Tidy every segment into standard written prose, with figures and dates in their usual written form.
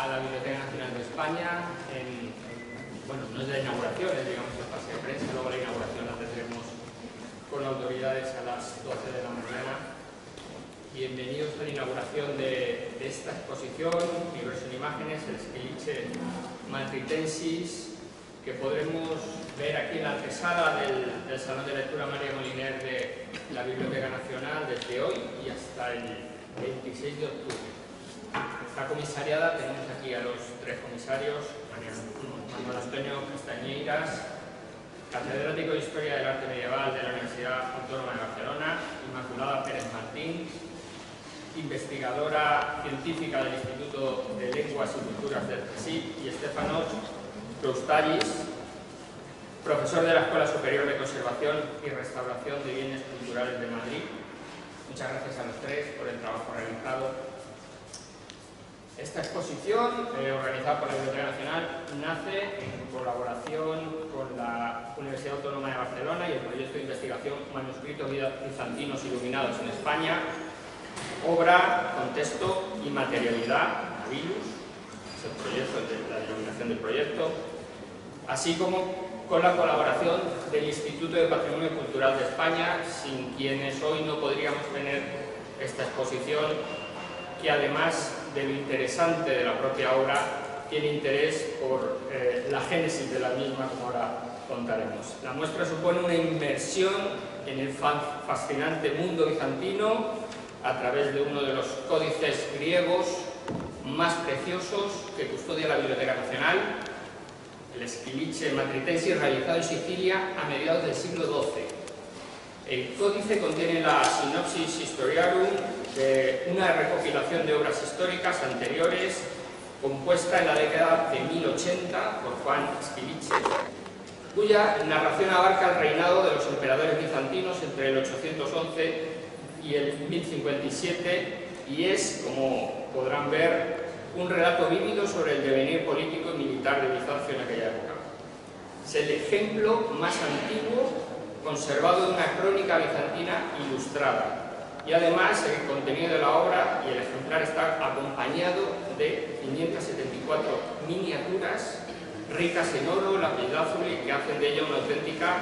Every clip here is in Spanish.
a la Biblioteca Nacional de España. Bueno, no es la inauguración, es digamos el pase de prensa, luego la inauguración la tendremos con autoridades a las 12 de la mañana. Bienvenidos a la inauguración de esta exposición, Universo en Imágenes, el Esquilice Matritensis, que podremos ver aquí en la antesala del Salón de Lectura María Moliner de la Biblioteca Nacional desde hoy y hasta el 26 de octubre. Está comisariada, tenemos aquí a los tres comisarios: Manuel Antonio Castañeiras, catedrático de Historia del Arte Medieval de la Universidad Autónoma de Barcelona; Inmaculada Pérez Martín, investigadora científica del Instituto de Lenguas y Culturas del CSIC; y Estefanos Proustallis, profesor de la Escuela Superior de Conservación y Restauración de Bienes Culturales de Madrid. Muchas gracias a los tres por el trabajo realizado. Esta exposición, organizada por la Biblioteca Nacional, nace en colaboración con la Universidad Autónoma de Barcelona y el proyecto de investigación Manuscritos bizantinos iluminados en España, obra, contexto y materialidad, Nabilus, es el proyecto, la denominación del proyecto, así como con la colaboración del Instituto de Patrimonio Cultural de España, sin quienes hoy no podríamos tener esta exposición, que además de lo interesante de la propia obra, tiene interés por la génesis de la misma, como ahora contaremos. La muestra supone una inmersión en el fascinante mundo bizantino a través de uno de los códices griegos más preciosos que custodia la Biblioteca Nacional, el Esquilice Matritensis, realizado en Sicilia a mediados del siglo XII. El códice contiene la Synopsis Historiarum de una recopilación de obras históricas anteriores, compuesta en la década de 1080 por Juan Esquilice, cuya narración abarca el reinado de los emperadores bizantinos entre el 811 y el 1057, y es, como podrán ver, un relato vívido sobre el devenir político y militar de Bizancio en aquella época. Es el ejemplo más antiguo conservado de una crónica bizantina ilustrada, y además el contenido de la obra y el ejemplar está acompañado de 574 miniaturas ricas en oro, lapislázuli, que hacen de ella una auténtica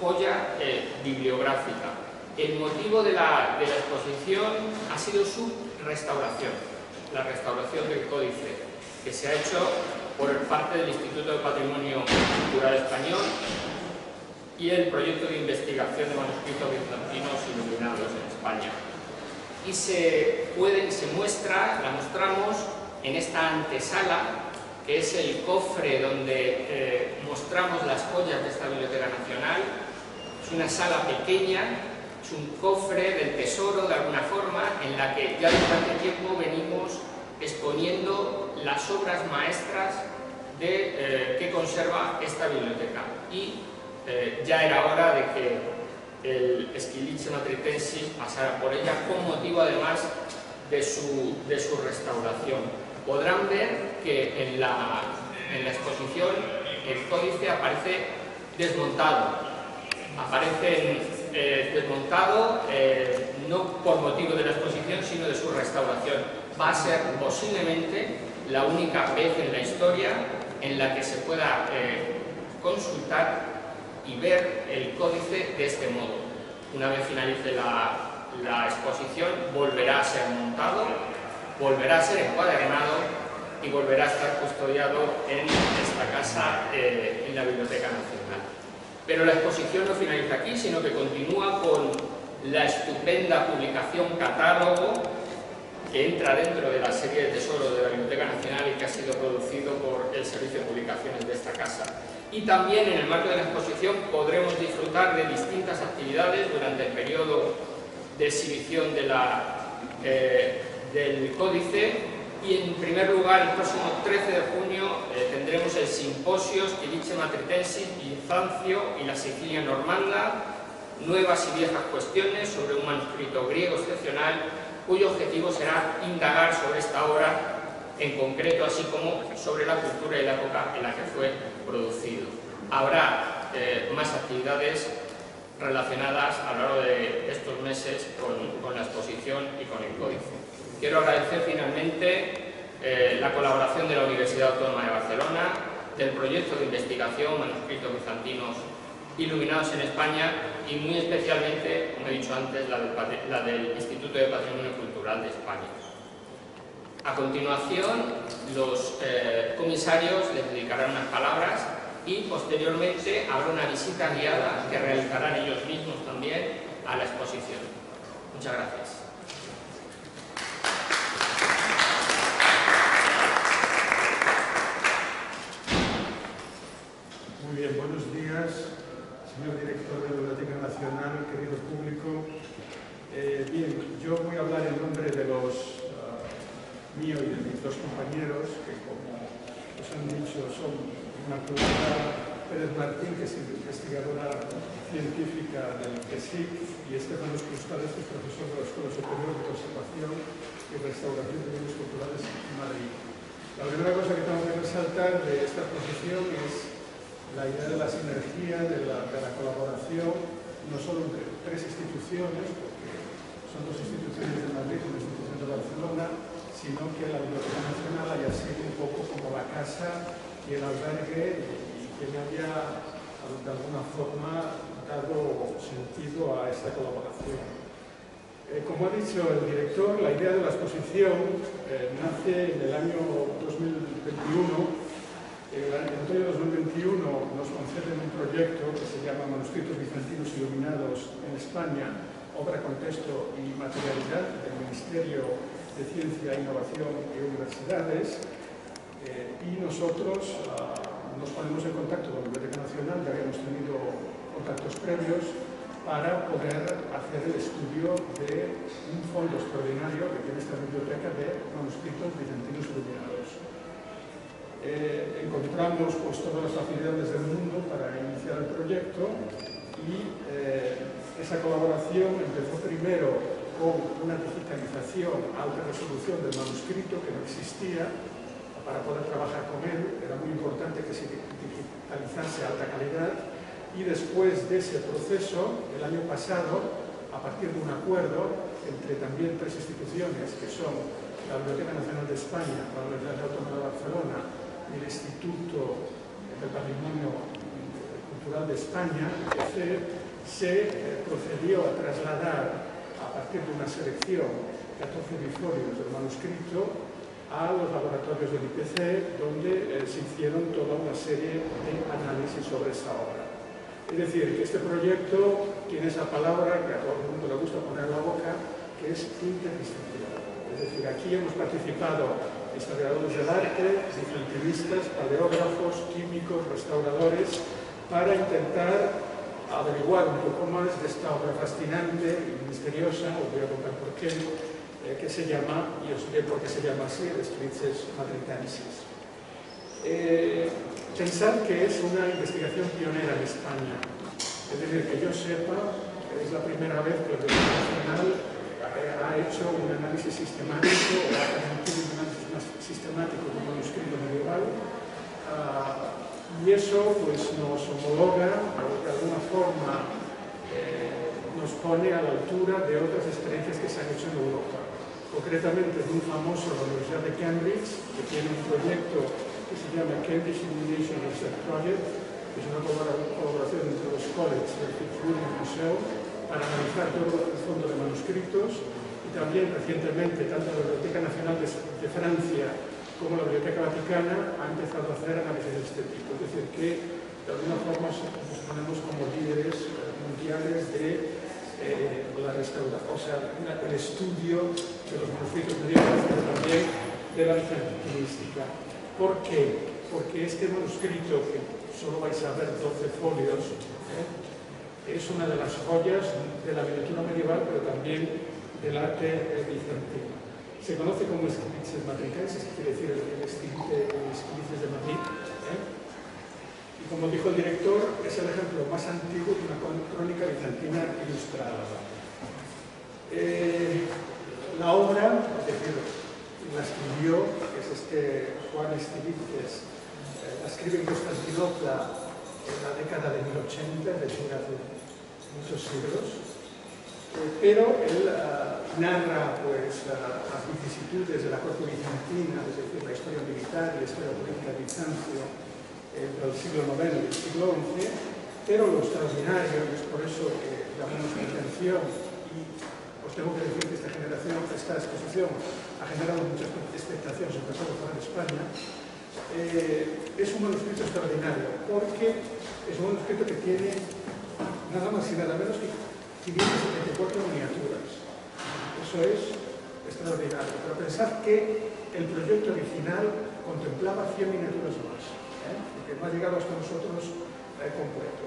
joya bibliográfica. El motivo de la exposición ha sido su restauración, la restauración del códice, que se ha hecho por parte del Instituto de Patrimonio Cultural Español y el proyecto de investigación de manuscritos bizantinos iluminados en España. Y la mostramos en esta antesala, que es el cofre donde mostramos las joyas de esta Biblioteca Nacional. Es una sala pequeña, es un cofre del tesoro de alguna forma, en la que ya desde hace tiempo venimos exponiendo las obras maestras que conserva esta biblioteca. Y ya era hora de que el Esquilice Matritensis pasara por ella, con motivo además de su restauración. Podrán ver que en la exposición el códice aparece desmontado. Desmontado no por motivo de la exposición, sino de su restauración. Va a ser posiblemente la única vez en la historia en la que se pueda consultar y ver el códice de este modo. Una vez finalice la exposición, volverá a ser montado, volverá a ser encuadernado y volverá a estar custodiado en esta casa, en la Biblioteca Nacional. Pero la exposición no finaliza aquí, sino que continúa con la estupenda publicación Catálogo, que entra dentro de la serie de tesoros de la Biblioteca Nacional y que ha sido producido por el Servicio de Publicaciones de esta casa. Y también en el marco de la exposición podremos disfrutar de distintas actividades durante el periodo de exhibición del códice. Y en primer lugar, el próximo 13 de junio tendremos el simposio Esquilice Matritensis, Bizancio y la Sicilia normanda, nuevas y viejas cuestiones sobre un manuscrito griego excepcional, cuyo objetivo será indagar sobre esta obra en concreto, así como sobre la cultura y la época en la que fue producido. Habrá más actividades relacionadas a lo largo de estos meses con la exposición y con el códice. Quiero agradecer finalmente la colaboración de la Universidad Autónoma de Barcelona, del proyecto de investigación Manuscritos bizantinos iluminados en España y muy especialmente, como he dicho antes, la del Instituto de Patrimonio Cultural de España. A continuación, los comisarios les dedicarán unas palabras y posteriormente habrá una visita guiada que realizarán ellos mismos también a la exposición. Muchas gracias. Muy bien, buenos días, señor director de la Biblioteca Nacional, querido público. Bien, yo voy a hablar en nombre de los mío y de mis dos compañeros, que como os han dicho son Inmaculada Pérez Martín, que es investigadora científica del CSIC, y Estefanos Crustales, que es profesor de la Escuela Superior de Conservación y Restauración de Bienes Culturales en Madrid. La primera cosa que tengo que resaltar de esta exposición es la idea de la sinergia, de la colaboración, no solo entre tres instituciones, porque son dos instituciones de Madrid y una institución de Barcelona, sino que la Biblioteca Nacional haya sido un poco como la casa y el albergue y que me haya, de alguna forma, dado sentido a esta colaboración. Como ha dicho el director, la idea de la exposición nace en el año 2021. En el otoño de 2021 nos conceden un proyecto que se llama Manuscritos bizantinos iluminados en España, obra, contexto y materialidad del Ministerio de Ciencia, Innovación y Universidades, y nosotros nos ponemos en contacto con la Biblioteca Nacional, ya habíamos tenido contactos previos, para poder hacer el estudio de un fondo extraordinario que tiene esta biblioteca de manuscritos bizantinos iluminados. Encontramos pues, todas las facilidades del mundo para iniciar el proyecto y esa colaboración empezó primero con una digitalización a alta resolución del manuscrito que no existía para poder trabajar con él. Era muy importante que se digitalizase a alta calidad y después de ese proceso, el año pasado, a partir de un acuerdo entre también tres instituciones que son la Biblioteca Nacional de España, la Universidad Autónoma de Barcelona y el Instituto del Patrimonio Cultural de España, se procedió a trasladar a partir de una selección, 14 bifolios del manuscrito, a los laboratorios del IPC, donde se hicieron toda una serie de análisis sobre esa obra. Es decir, que este proyecto tiene esa palabra que a todo el mundo le gusta poner en la boca, que es interdisciplinar. Es decir, aquí hemos participado historiadores del arte, bizantinistas, paleógrafos, químicos, restauradores, para intentar averiguar un poco más de esta obra fascinante y misteriosa, os voy a contar por qué, que se llama, y os diré por qué se llama así, el Scriptures Madridensis. Pensar que es una investigación pionera en España, es decir, que yo sepa, es la primera vez que la Biblioteca Nacional ha hecho un análisis sistemático o ha permitido un análisis más sistemático de un manuscrito medieval, y eso pues, nos homologa o de alguna forma nos pone a la altura de otras experiencias que se han hecho en Europa. Concretamente de un famoso de la Universidad de Cambridge, que tiene un proyecto que se llama Cambridge Illumination Research Project, que es una colaboración entre los colleges del Fitzwilliam Museo para analizar todo el fondo de manuscritos, y también recientemente tanto la Biblioteca Nacional de Francia como la Biblioteca Vaticana ha empezado a hacer análisis de este tipo. Es decir, que de alguna forma nos ponemos como líderes mundiales de la restauración, o sea, el estudio de los manuscritos medievales, pero también de la bizantinística. ¿Por qué? Porque este manuscrito, que solo vais a ver 12 folios, es una de las joyas de la miniatura medieval, pero también del arte bizantino. Se conoce como Scriptures Madridensis, que quiere decir el Scriptures de Madrid. Y como dijo el director, es el ejemplo más antiguo de una crónica bizantina ilustrada. La obra, es decir, la escribió, que es Juan Estilices, la escribe en Constantinopla en la década de 1080, es decir, hace muchos siglos, pero él narra pues, las vicisitudes de la corte bizantina, es decir, militar y historia política de Bizancio entre el siglo IX y el siglo XI, pero lo extraordinario, y es por eso que llamamos la atención, y os tengo que decir que esta exposición ha generado mucha expectación, sobre todo fuera de España, es un manuscrito extraordinario, porque es un manuscrito que tiene nada más y nada menos que 574 miniaturas. Eso es extraordinario. Pero pensad que el proyecto original contemplaba 100 miniaturas más, porque no ha llegado hasta nosotros completo.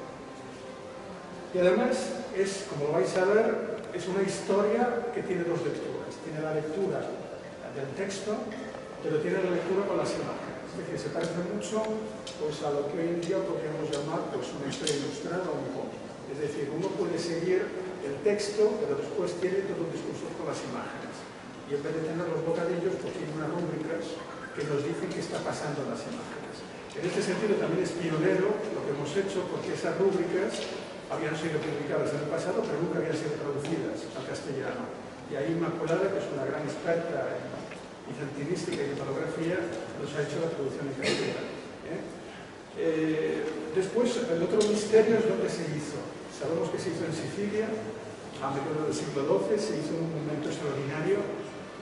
Y además es, como lo vais a ver, es una historia que tiene dos lecturas. Tiene la lectura del texto, pero tiene la lectura con las imágenes. Es decir, se parece mucho pues, a lo que hoy en día podríamos llamar pues, una historia ilustrada o un cómic. Es decir, uno puede seguir el texto, pero después tiene todo un discurso con las imágenes. Y en vez de tener los bocadillos, pues tiene unas rúbricas que nos dicen qué está pasando en las imágenes. En este sentido también es pionero lo que hemos hecho, porque esas rúbricas habían sido publicadas en el pasado, pero nunca habían sido traducidas al castellano. Y ahí Inmaculada, que es una gran experta en bizantinística y iconografía, nos ha hecho la traducción en castellano. Después, el otro misterio es dónde se hizo. Sabemos que se hizo en Sicilia, a mediados del siglo XII, se hizo en un momento extraordinario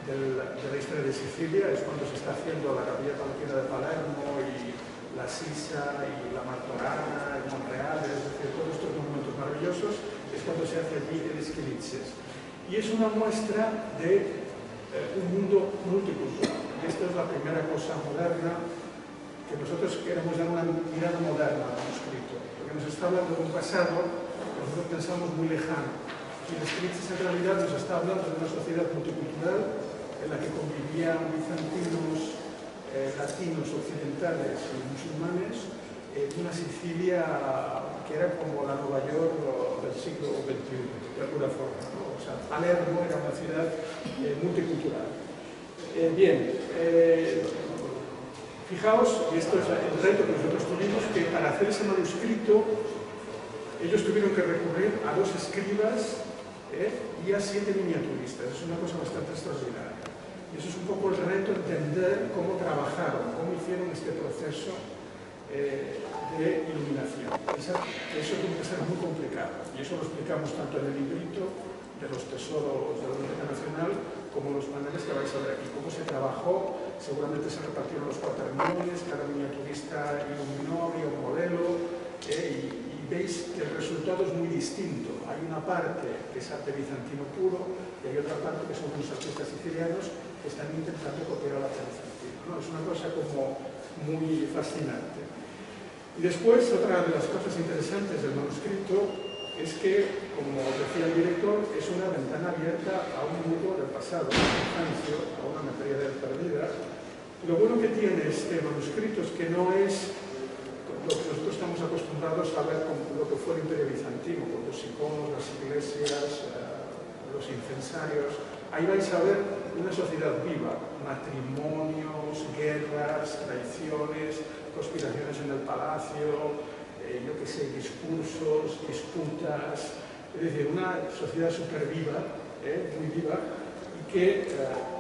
de la historia de Sicilia, es cuando se está haciendo la Capilla Palatina de Palermo y la Sisa y la Martorana, el Monreal, es decir, todos estos monumentos maravillosos, es cuando se hace allí el Esquiliches. Y es una muestra de un mundo multicultural. Y esta es la primera cosa moderna que nosotros queremos dar una mirada moderna al manuscrito, porque nos está hablando de un pasado que nosotros pensamos muy lejano. Y el Esquiliches en realidad nos está hablando de una sociedad multicultural en la que convivían bizantinos, latinos, occidentales y musulmanes, en una Sicilia que era como la Nueva York del siglo XXI, de alguna forma, ¿no? O sea, Palermo era una ciudad multicultural. Fijaos, y esto es el reto que nosotros tuvimos, que para hacer ese manuscrito ellos tuvieron que recurrir a 2 escribas y a 7 miniaturistas. Es una cosa bastante extraordinaria. Y eso es un poco el reto, entender cómo trabajaron, cómo hicieron este proceso de iluminación. Eso tiene que ser muy complicado. Y eso lo explicamos tanto en el librito de los tesoros de la Biblioteca Nacional como en los paneles que vais a ver aquí. Cómo se trabajó, seguramente se repartieron los cuaterniones, cada miniaturista iluminó, vio un modelo, y veis que el resultado es muy distinto. Hay una parte que es arte bizantino puro y hay otra parte que son unos artistas sicilianos que están intentando copiar al arte bizantino, ¿no? Es una cosa como muy fascinante. Y después, otra de las cosas interesantes del manuscrito es que, como decía el director, es una ventana abierta a un mundo del pasado, a la infancia, a una materialidad perdida. Lo bueno que tiene este manuscrito es que no es lo que nosotros estamos acostumbrados a ver con lo que fue el Imperio Bizantino, con los iconos, las iglesias, los incensarios. Ahí vais a ver una sociedad viva, matrimonios, guerras, traiciones, conspiraciones en el palacio, yo qué sé, discursos, disputas, es decir, una sociedad súper viva, muy viva, y que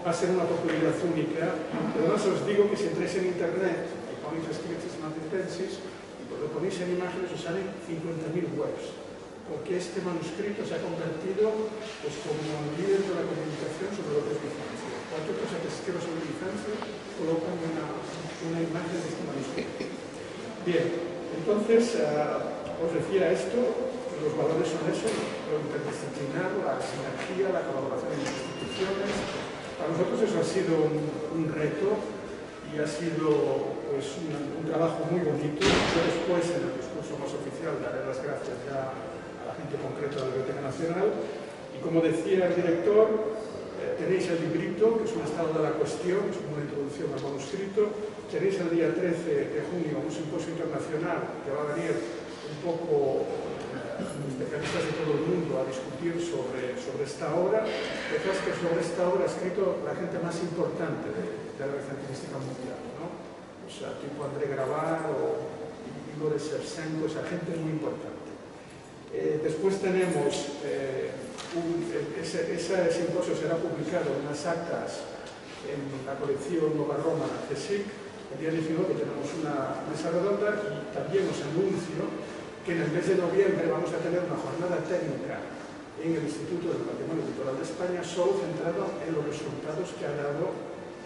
va a ser una popularidad única. Además os digo que si entráis en internet y ponéis Esquiliches Matricensis, lo ponéis en imágenes, os salen 50.000 webs, porque este manuscrito se ha convertido pues, como el líder de la comunicación sobre lo que es Bizancio. Cualquier cosa que se escriba sobre Bizancio, colocan una imagen de este manuscrito. Bien, entonces, os decía esto, los valores son eso, lo interdisciplinar, la sinergia, la colaboración entre instituciones. Para nosotros eso ha sido un reto y ha sido pues, un trabajo muy bonito. Yo después, en el discurso más oficial, daré las gracias ya a la gente concreta de la Biblioteca Nacional. Y como decía el director, tenéis el librito, que es un estado de la cuestión, es como una introducción al manuscrito. Tenéis el día 13 de junio un simposio internacional que va a venir un poco especialistas de todo el mundo a discutir sobre esta obra. Detrás que sobre esta obra ha escrito la gente más importante de la bizantinística mundial, ¿no? O sea, tipo André Grabar o Igor Shevchenko, esa gente muy importante. Después tenemos, ese simposio será publicado en las actas en la colección Nova Roma CSIC, El día 19 tenemos una mesa redonda y también os anuncio que en el mes de noviembre vamos a tener una jornada técnica en el Instituto del Patrimonio Cultural de España, solo centrado en los resultados que ha dado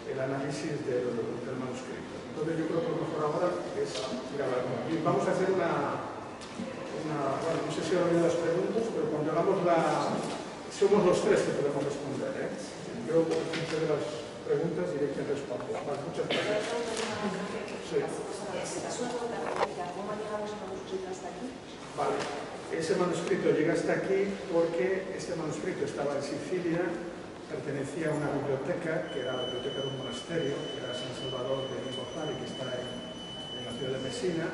el análisis del manuscrito. Entonces yo creo que lo mejor ahora es grabar. Y vamos a hacer bueno, no sé si ahora vienen las preguntas, pero cuando hagamos somos los tres que podemos responder, ¿eh? Yo, por ejemplo, de las preguntas diré que respondo. Vale, muchas gracias. Sí. ¿Cómo ha llegado ese manuscrito hasta aquí? Vale, ese manuscrito llega hasta aquí porque este manuscrito estaba en Sicilia, pertenecía a una biblioteca, que era la biblioteca de un monasterio, que era San Salvador de Mimozari, que está en la ciudad de Messina.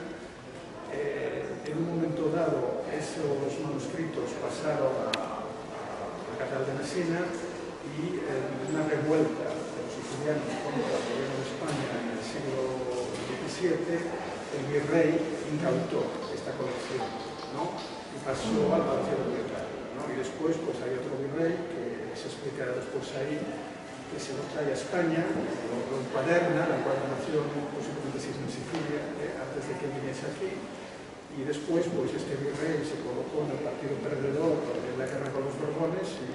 En un momento dado, esos manuscritos pasaron a la catedral de Messina y en una revuelta de los sicilianos contra el gobierno de España en el siglo XVII, el virrey incautó esta colección, ¿no? Y pasó al Palacio del Virrey, ¿no? Y después pues, hay otro virrey que se explicará después ahí, que se lo trae a España, lo encuaderna, la encuadernación posiblemente se hizo en Sicilia, antes de que viniese aquí, y después pues este virrey se colocó en el partido perdedor en la guerra con los Borbones y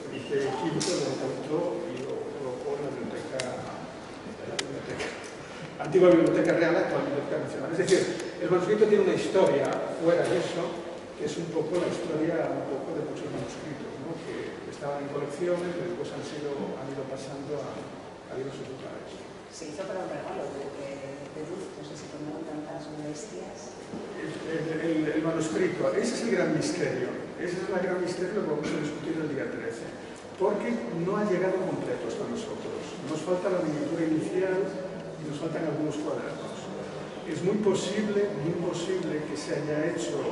Felipe V lo incautó y lo colocó en la antigua Biblioteca Real, actual Biblioteca Nacional. Es decir, el manuscrito tiene una historia fuera de eso, que es un poco la historia de muchos manuscritos, ¿no? Que estaban en colecciones y después han ido pasando a diversos lugares. Se hizo para un regalo de luz, no sé si tomaron tantas molestias. El manuscrito, ese es el gran misterio. Ese es el gran misterio que vamos a discutir el día 13. Porque no ha llegado completo hasta nosotros. Nos falta la miniatura inicial y nos faltan algunos cuadernos. Es muy posible que se haya hecho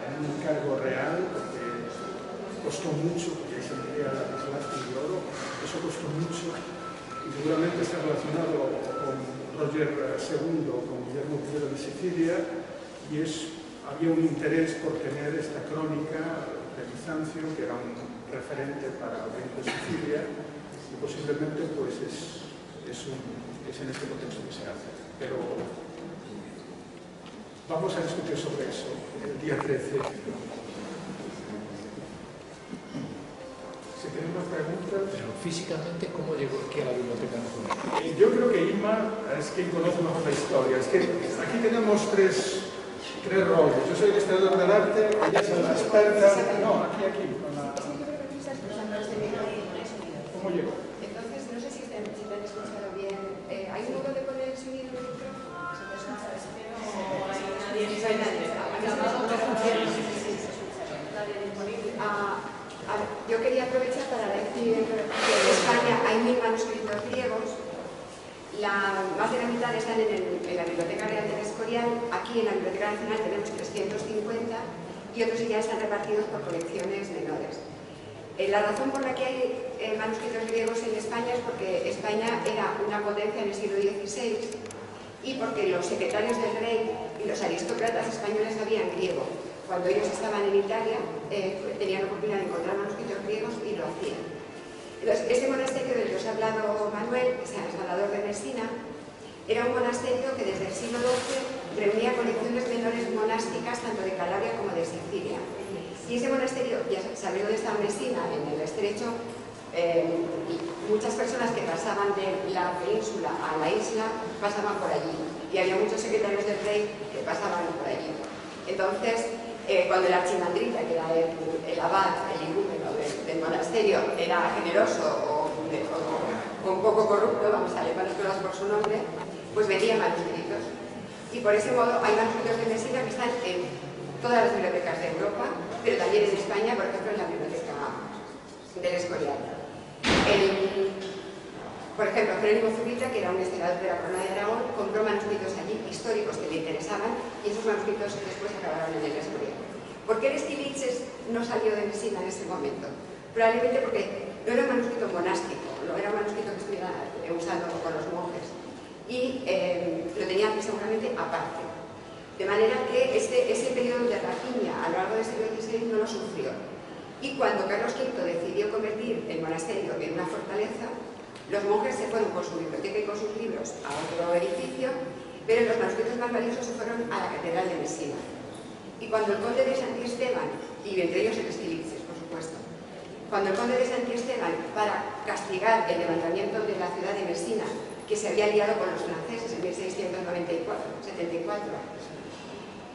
en un encargo real, porque costó mucho, porque ahí se vendía la plata y oro, eso costó mucho, y seguramente está relacionado con Roger II, con Guillermo I de Sicilia, y había un interés por tener esta crónica de Bizancio, que era un referente para el reino de Sicilia, y posiblemente pues es en este contexto que se hace. Pero vamos a discutir sobre eso el día 13. Si tenemos preguntas... Pero físicamente, ¿cómo llegó aquí a la Biblioteca Nacional? Yo creo que Inma es quien conoce mejor la historia. Es que aquí tenemos tres rollos. Yo soy el historiador del arte, ella es la experta... No, aquí. ¿Cómo llegó? Entonces, no sé si te han escuchado bien. ¿Hay un modo de poner el sonido en el micrófono? ¿Se te escucha? Yo quería aprovechar para decir que en España hay 1000 manuscritos griegos. Más de la mitad están en la Biblioteca Real del Escorial. Aquí en la Biblioteca Nacional tenemos 350 y otros ya están repartidos por colecciones menores. La razón por la que hay manuscritos griegos en España es porque España era una potencia en el siglo XVI y porque los secretarios del rey y los aristócratas españoles sabían griego. Cuando ellos estaban en Italia tenían la oportunidad de encontrar manuscritos griegos y lo hacían. Entonces, este monasterio del que os ha hablado Manuel, San Salvador de Messina, era un monasterio que desde el siglo XII reunía colecciones menores monásticas tanto de Calabria como de Sicilia. Y ese monasterio, ya sabéis dónde está Messina, en el estrecho, muchas personas que pasaban de la península a la isla pasaban por allí. Y había muchos secretarios del rey que pasaban por allí. Entonces, cuando el archimandrita, que era el abad, el igúmeno del monasterio, era generoso o un poco corrupto, vamos a llamar las cosas por su nombre, pues vendía manuscritos. Y por ese modo hay manuscritos de Messina que están en todas las bibliotecas de Europa, pero también en España, por ejemplo, en la Biblioteca del Escorial. Por ejemplo, Jerónimo Zurita, que era un historiador de la Corona de Aragón, compró manuscritos allí, históricos que le interesaban, y esos manuscritos después acabaron en el Escorial. ¿Por qué el Stiliches no salió de Messina en ese momento? Probablemente porque no era un manuscrito monástico, no era un manuscrito que estuviera usado por los monjes, y lo tenían seguramente aparte. De manera que ese periodo de rapiña a lo largo del siglo XVI no lo sufrió. Y cuando Carlos V decidió convertir el monasterio en una fortaleza, Los monjes se fueron con su biblioteca y con sus libros a otro edificio, pero los manuscritos más valiosos se fueron a la Catedral de Messina. Y cuando el conde de Santisteban, y entre ellos el Stilitzes, por supuesto, cuando el conde de Santisteban, para castigar el levantamiento de la ciudad de Messina, que se había aliado con los franceses en 1674,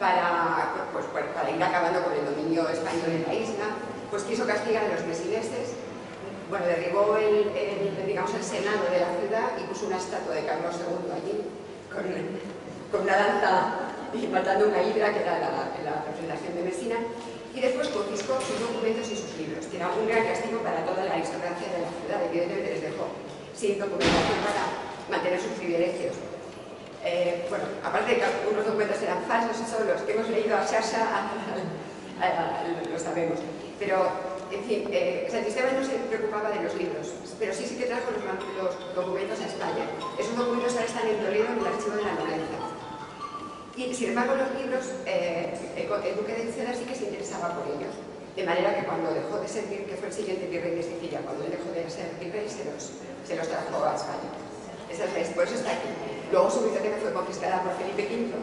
para ir acabando con el dominio español en la isla, pues quiso castigar a los mesineses. Bueno, derribó el senado de la ciudad y puso una estatua de Carlos II allí, con una lanza y matando una hidra, que era la representación de Messina, y después confiscó sus documentos y sus libros, que era un gran castigo para toda la aristocracia de la ciudad. Evidentemente les dejó sin documentación para mantener sus privilegios. Bueno, aparte de que algunos documentos eran falsos, eso los que hemos leído a Sasha lo sabemos. Pero, en fin, Santisteban no se preocupaba de los libros, pero sí que trajo los documentos a España. Esos documentos ahora están en Toledo en el archivo de la nobleza. Y, sin embargo, los libros, el duque de Uceda sí que se interesaba por ellos. De manera que cuando dejó de servir, que fue el siguiente virrey de Sicilia, cuando él dejó de ser virrey, se los trajo a España. Por eso está aquí. Luego su biblioteca fue confiscada por Felipe V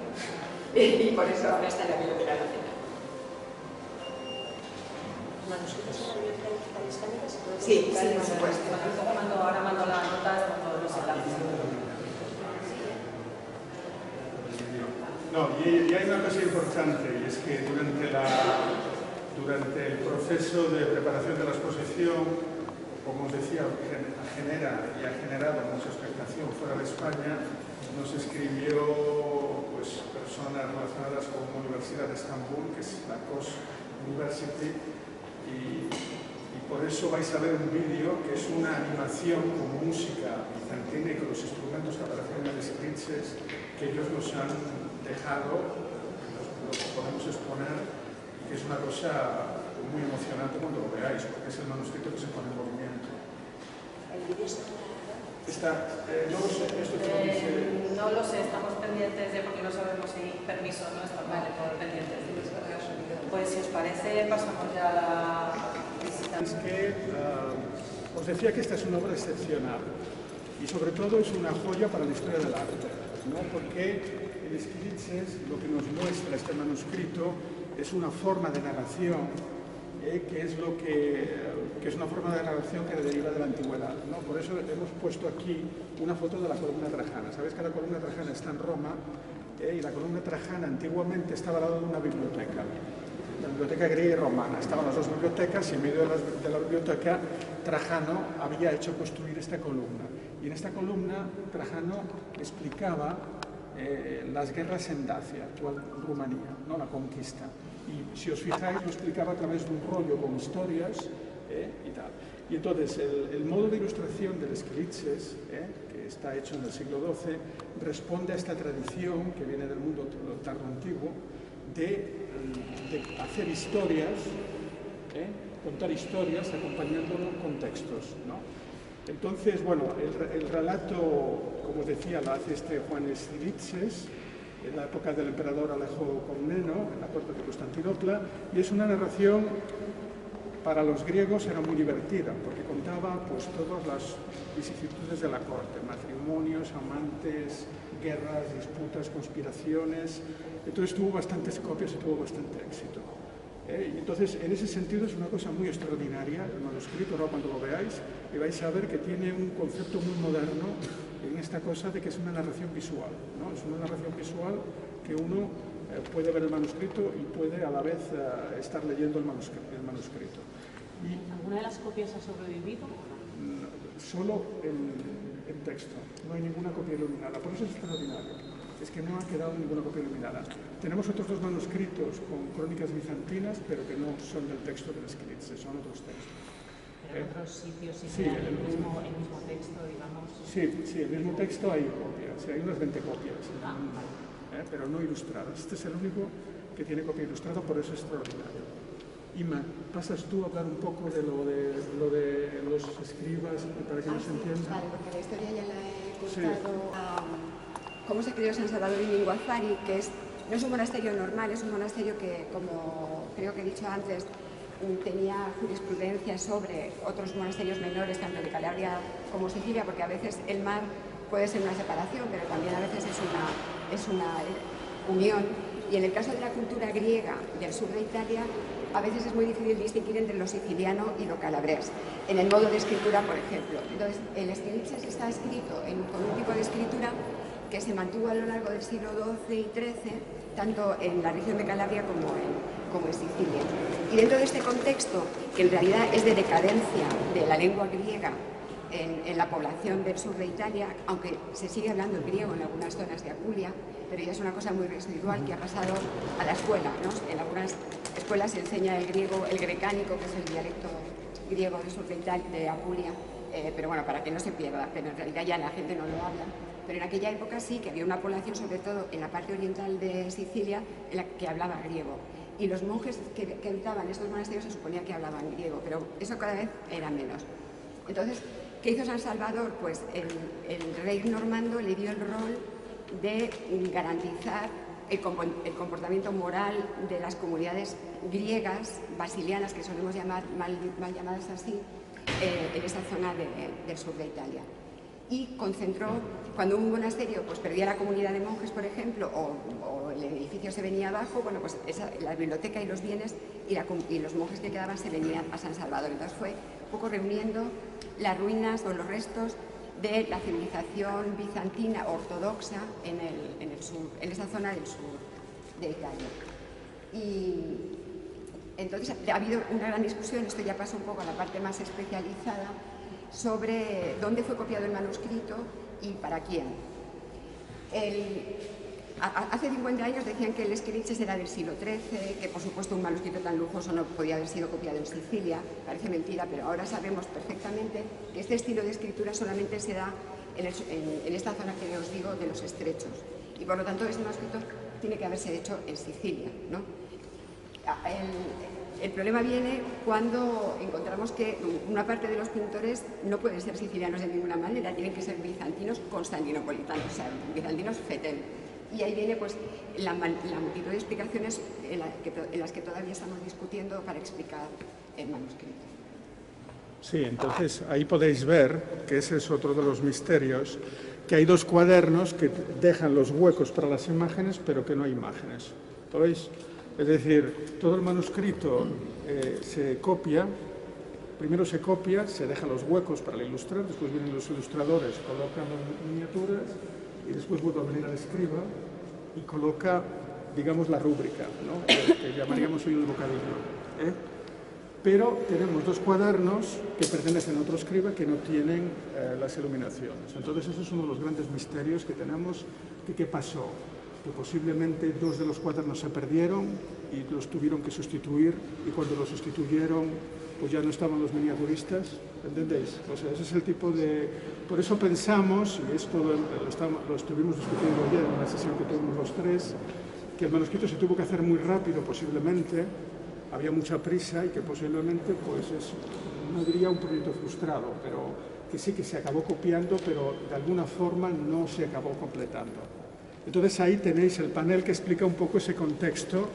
y por eso ahora está en la Biblioteca Nacional. ¿Manuscritos en la biblioteca hispánica se puede Sí, consultar? sí, por supuesto. Ahora mando la nota con todos los enlaces. No, y hay una cosa importante, y es que durante el proceso de preparación de la exposición, como os decía, genera y ha generado mucha expectación fuera de España. Nos escribió personas relacionadas con la Universidad de Estambul, que es la COS University, y por eso vais a ver un vídeo que es una animación con música bizantina y con los instrumentos que aparecen en el Scriptures que ellos nos han dejado, los podemos exponer, y que es una cosa muy emocionante cuando lo veáis, porque es el manuscrito que se pone en movimiento. ¿El vídeo está? No lo sé, esto te lo dice... No lo sé, estamos pendientes de, porque no sabemos si permiso no estamos pendientes de descargar sonido. Pues si os parece, pasamos ya a la visita. Es que os decía que esta es una obra excepcional y sobre todo es una joya para la historia del arte, ¿no? Porque el Scriptures lo que nos muestra este manuscrito es una forma de narración que es una forma de narración que deriva de la antigüedad, ¿no? Por eso hemos puesto aquí una foto de la columna Trajana. Sabéis que la columna Trajana está en Roma y la columna Trajana antiguamente estaba al lado de una biblioteca. La biblioteca griega y romana. Estaban las dos bibliotecas y en medio de la biblioteca Trajano había hecho construir esta columna. Y en esta columna Trajano explicaba las guerras en Dacia, actual Rumanía, ¿no? La conquista. Y si os fijáis, lo explicaba a través de un rollo con historias y tal. Y entonces, el modo de ilustración del Scriptures, que está hecho en el siglo XII, responde a esta tradición que viene del mundo tardo antiguo de hacer historias, contar historias acompañándolo con textos, ¿no? Entonces, bueno, el relato, como os decía, lo hace Juan Scriptures en la época del emperador Alejo Comneno, en la corte de Constantinopla, y es una narración, para los griegos era muy divertida, porque contaba todas las vicisitudes de la corte, matrimonios, amantes, guerras, disputas, conspiraciones. Entonces tuvo bastantes copias y tuvo bastante éxito. Y entonces, en ese sentido, es una cosa muy extraordinaria el manuscrito, ¿no? Cuando lo veáis, y vais a ver que tiene un concepto muy moderno en esta cosa de que es una narración visual, ¿no? Es una narración visual que uno puede ver el manuscrito y puede a la vez estar leyendo el manuscrito. Y ¿alguna de las copias ha sobrevivido? Solo en texto, no hay ninguna copia iluminada, por eso es extraordinario. Es que no ha quedado ninguna copia iluminada. Tenemos otros dos manuscritos con crónicas bizantinas, pero que no son del texto del Scriptures, son otros textos. Pero en otros sitios sí, sí, el mismo texto, digamos. Sí, el mismo texto hay copias, hay unas 20 copias, pero no ilustradas. Este es el único que tiene copia ilustrada, por eso es extraordinario. Ima, ¿pasas tú a hablar un poco de lo de los escribas para que nos entiendan? Vale, porque la historia ya la he contado. Cómo se creó San Salvador y Ninguazari, que no es un monasterio normal, es un monasterio que, como creo que he dicho antes, tenía jurisprudencia sobre otros monasterios menores, tanto de Calabria como Sicilia, porque a veces el mar puede ser una separación, pero también a veces es una unión. Y en el caso de la cultura griega del sur de Italia, a veces es muy difícil distinguir entre lo siciliano y lo calabrés, en el modo de escritura, por ejemplo. Entonces, el Esquiliches está escrito con un tipo de escritura que se mantuvo a lo largo del siglo XII y XIII, tanto en la región de Calabria como en Sicilia. Y dentro de este contexto, que en realidad es de decadencia de la lengua griega en la población del sur de Italia, aunque se sigue hablando el griego en algunas zonas de Apulia, pero ya es una cosa muy residual que ha pasado a la escuela, ¿no? En algunas escuelas se enseña el griego, el grecánico, que es el dialecto griego del sur de Italia, de Apulia, pero bueno, para que no se pierda, pero en realidad ya la gente no lo habla. Pero en aquella época sí que había una población, sobre todo en la parte oriental de Sicilia, en la que hablaba griego. Y los monjes que habitaban estos monasterios se suponía que hablaban griego, pero eso cada vez era menos. Entonces, ¿qué hizo San Salvador? Pues el rey normando le dio el rol de garantizar el comportamiento moral de las comunidades griegas, basilianas, que solemos llamar, mal llamadas así, en esa zona del sur de Italia. Y concentró, cuando un monasterio pues, perdía la comunidad de monjes, por ejemplo, o el edificio se venía abajo, bueno, pues la biblioteca y los bienes y los monjes que quedaban se venían a San Salvador. Entonces fue un poco reuniendo las ruinas o los restos de la civilización bizantina ortodoxa en el sur, en esa zona del sur de Italia. Y entonces ha habido una gran discusión, esto ya pasa un poco a la parte más especializada, sobre dónde fue copiado el manuscrito y para quién. Hace 50 años decían que el Esquiliches era del siglo XIII, que por supuesto un manuscrito tan lujoso no podía haber sido copiado en Sicilia, parece mentira, pero ahora sabemos perfectamente que este estilo de escritura solamente se da en esta zona que os digo de los estrechos, y por lo tanto este manuscrito tiene que haberse hecho en Sicilia, ¿no? El problema viene cuando encontramos que una parte de los pintores no pueden ser sicilianos de ninguna manera, tienen que ser bizantinos constantinopolitanos, o sea, bizantinos fetén. Y ahí viene pues, la multitud de explicaciones en las que todavía estamos discutiendo para explicar el manuscrito. Sí, entonces ahí podéis ver que ese es otro de los misterios, que hay dos cuadernos que dejan los huecos para las imágenes, pero que no hay imágenes. ¿Lo veis? Es decir, todo el manuscrito se copia, primero se copia, se dejan los huecos para ilustrar, después vienen los ilustradores, colocan las miniaturas y después vuelve a venir al escriba y coloca, digamos, la rúbrica, ¿no? Que llamaríamos hoy el bocadillo. Pero tenemos dos cuadernos que pertenecen a otro escriba que no tienen las iluminaciones. Entonces, eso es uno de los grandes misterios que tenemos. ¿Qué pasó? Que posiblemente dos de los cuadernos se perdieron y los tuvieron que sustituir, y cuando los sustituyeron pues ya no estaban los miniaturistas, ¿entendéis? O sea, ese es el tipo de... Por eso pensamos, y esto lo estuvimos discutiendo ayer en una sesión que tuvimos los tres, que el manuscrito se tuvo que hacer muy rápido posiblemente, había mucha prisa y que posiblemente pues es, no diría un proyecto frustrado, pero que sí que se acabó copiando, pero de alguna forma no se acabó completando. Entonces ahí tenéis el panel que explica un poco ese contexto,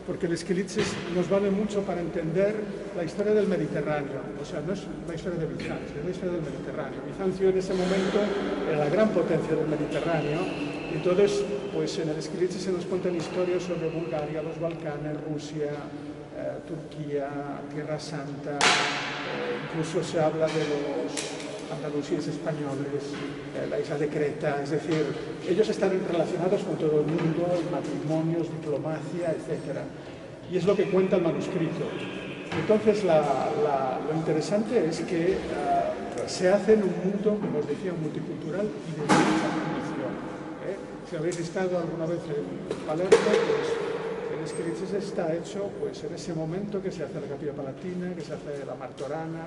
porque el Esquiliches nos vale mucho para entender la historia del Mediterráneo. O sea, no es la historia de Bizancio, es la historia del Mediterráneo. Bizancio en ese momento era la gran potencia del Mediterráneo. Entonces, pues en el Esquiliches se nos cuentan historias sobre Bulgaria, los Balcanes, Rusia, Turquía, Tierra Santa, incluso se habla de los andalusíes españoles, la isla de Creta, es decir, ellos están relacionados con todo el mundo, matrimonios, diplomacia, etc. Y es lo que cuenta el manuscrito. Entonces, lo interesante es que se hace en un mundo, como os decía, multicultural y de mucha tradición. Si habéis estado alguna vez en Palermo, pues el Esquiliches está hecho pues, en ese momento que se hace la Capilla Palatina, que se hace la Martorana,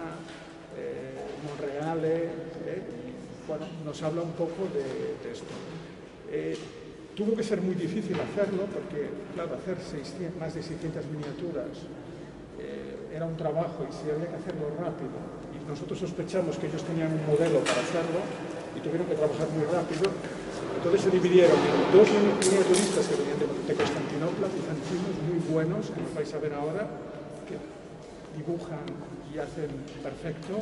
Monreale, bueno, nos habla un poco de esto. Tuvo que ser muy difícil hacerlo porque, claro, hacer más de 600 miniaturas era un trabajo y se había que hacerlo rápido. Y nosotros sospechamos que ellos tenían un modelo para hacerlo y tuvieron que trabajar muy rápido. Entonces se dividieron en dos miniaturistas que venían de Constantinopla, bizantinos, muy buenos, que los vais a ver ahora, que dibujan y hacen perfecto,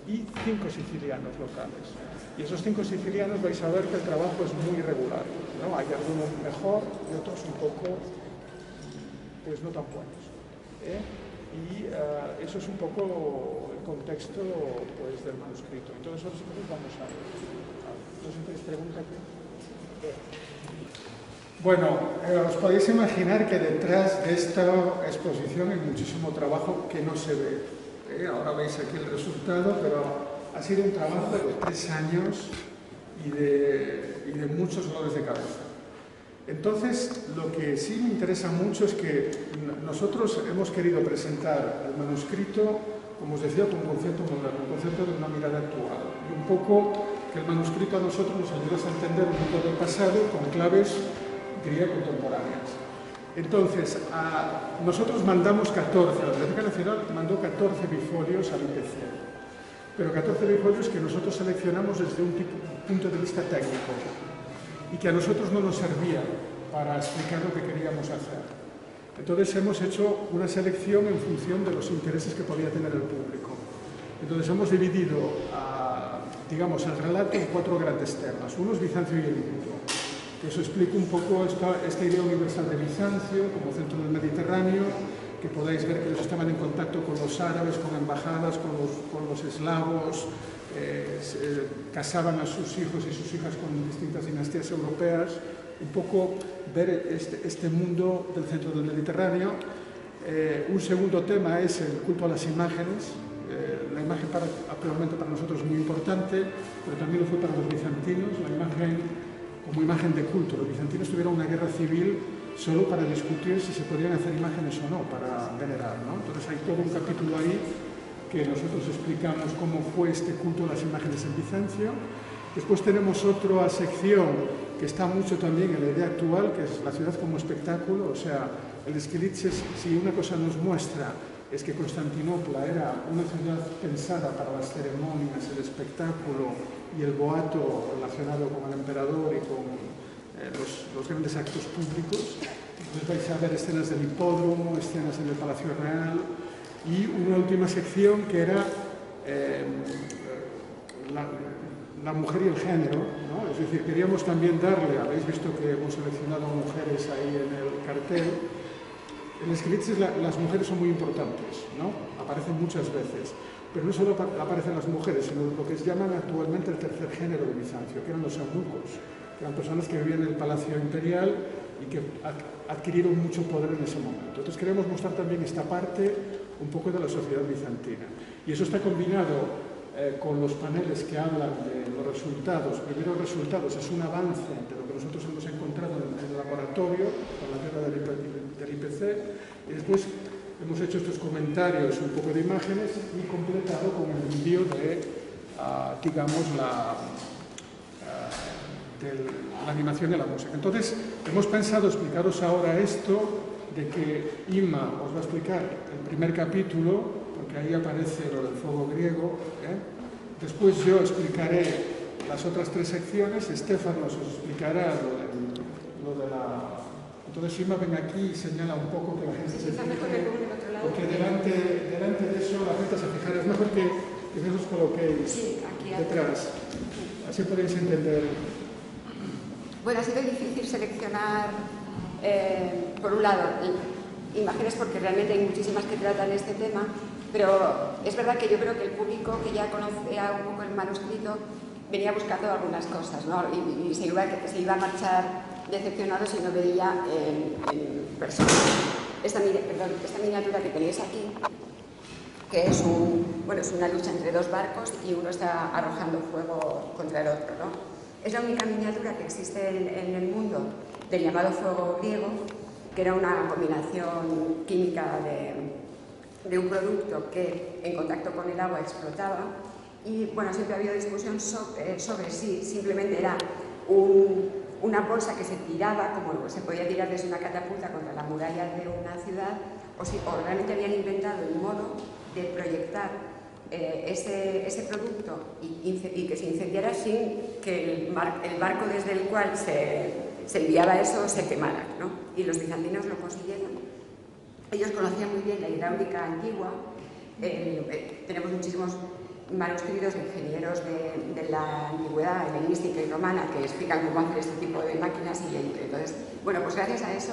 y 5 sicilianos locales. Y esos 5 sicilianos vais a ver que el trabajo es muy irregular, ¿no? Hay algunos mejor y otros un poco, pues no tan buenos, ¿eh? Y eso es un poco el contexto, pues, del manuscrito. Entonces, ahora sí que vamos a ver. No sé si tenéis preguntas. Bueno, os podéis imaginar que detrás de esta exposición hay muchísimo trabajo que no se ve. Ahora veis aquí el resultado, pero ha sido un trabajo de 3 años y de muchos dolores de cabeza. Entonces, lo que sí me interesa mucho es que nosotros hemos querido presentar el manuscrito, como os decía, con un concepto moderno, un concepto de una mirada actual. Y un poco que el manuscrito a nosotros nos ayuda a entender un mundo del pasado con claves griego-contemporáneas. Entonces, nosotros mandamos 14, la Biblioteca Nacional mandó 14 bifolios al IPC, pero 14 bifolios que nosotros seleccionamos desde un punto de vista técnico y que a nosotros no nos servían para explicar lo que queríamos hacer. Entonces hemos hecho una selección en función de los intereses que podía tener el público. Entonces hemos dividido, digamos, el relato en 4 grandes temas. Uno es Bizancio y el mundo. Eso explica un poco esta idea universal de Bizancio como centro del Mediterráneo, que podáis ver que ellos estaban en contacto con los árabes, con embajadas, con los eslavos, casaban a sus hijos y sus hijas con distintas dinastías europeas, un poco ver este mundo del centro del Mediterráneo. Un segundo tema es el culto a las imágenes. La imagen actualmente para nosotros es muy importante, pero también lo fue para los bizantinos, la imagen como imagen de culto. Los bizantinos tuvieron una guerra civil solo para discutir si se podían hacer imágenes o no, para venerar, ¿no? Entonces hay todo un capítulo ahí que nosotros explicamos cómo fue este culto a las imágenes en Bizancio. Después tenemos otra sección que está mucho también en la idea actual, que es la ciudad como espectáculo. O sea, el Esquilitzes, si una cosa nos muestra es que Constantinopla era una ciudad pensada para las ceremonias, el espectáculo y el boato relacionado con el emperador y con los grandes actos públicos. Entonces vais a ver escenas del hipódromo, escenas en el Palacio Real y una última sección que era la mujer y el género, ¿no? Es decir, queríamos también darle, habéis visto que hemos seleccionado mujeres ahí en el cartel. En Esquilitzes las mujeres son muy importantes, ¿no? Aparecen muchas veces, pero no solo aparecen las mujeres, sino lo que se llaman actualmente el tercer género de Bizancio, que eran los eunucos, que eran personas que vivían en el Palacio Imperial y que adquirieron mucho poder en ese momento. Entonces queremos mostrar también esta parte un poco de la sociedad bizantina. Y eso está combinado con los paneles que hablan de los resultados. Primero, los resultados es un avance de lo que nosotros hemos encontrado en el laboratorio con la guerra del IPC, y después hemos hecho estos comentarios, un poco de imágenes, y completado con el envío de, digamos, la animación de la música. Entonces, hemos pensado explicaros ahora esto, de que Inma os va a explicar el primer capítulo, porque ahí aparece lo del fuego griego, ¿eh? Después yo explicaré las otras 3 secciones, Estéfanos os explicará lo de la... Entonces Inma ven aquí y señala un poco que la gente se fije, porque delante de eso la gente se fijará. Es mejor que os coloquéis detrás, así podéis entender. Bueno, ha sido difícil seleccionar, por un lado, imágenes, porque realmente hay muchísimas que tratan este tema, pero es verdad que yo creo que el público que ya conocía un poco el manuscrito venía buscando algunas cosas, ¿no? Y se iba a marchar decepcionado si no veía en persona esta miniatura que tenéis aquí, que es una lucha entre 2 barcos y uno está arrojando fuego contra el otro, ¿no? Es la única miniatura que existe en el mundo del llamado fuego griego, que era una combinación química de un producto que en contacto con el agua explotaba. Y bueno, siempre ha habido discusión sobre si simplemente era una bolsa que se tiraba, como se podía tirar desde una catapulta contra la muralla de una ciudad, o realmente habían inventado el modo de proyectar ese producto y que se incendiara sin que el barco desde el cual se enviaba eso se quemara, ¿no? Y los bizantinos lo consiguieron. Ellos conocían muy bien la hidráulica antigua tenemos muchísimos manuscritos de ingenieros de la antigüedad helenística y romana que explican cómo hacer este tipo de máquinas y entonces, bueno, pues gracias a eso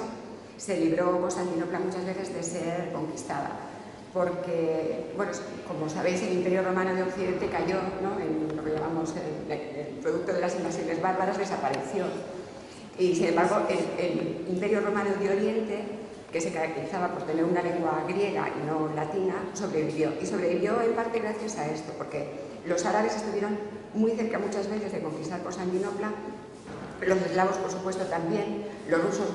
se libró Constantinopla muchas veces de ser conquistada, porque, bueno, como sabéis, el Imperio Romano de Occidente cayó, ¿no?, en lo que llamamos el producto de las invasiones bárbaras, desapareció. Y sin embargo, el Imperio Romano de Oriente, que se caracterizaba por tener una lengua griega y no latina, sobrevivió. Y sobrevivió en parte gracias a esto, porque los árabes estuvieron muy cerca muchas veces de conquistar Constantinopla, los eslavos, por supuesto, también, los rusos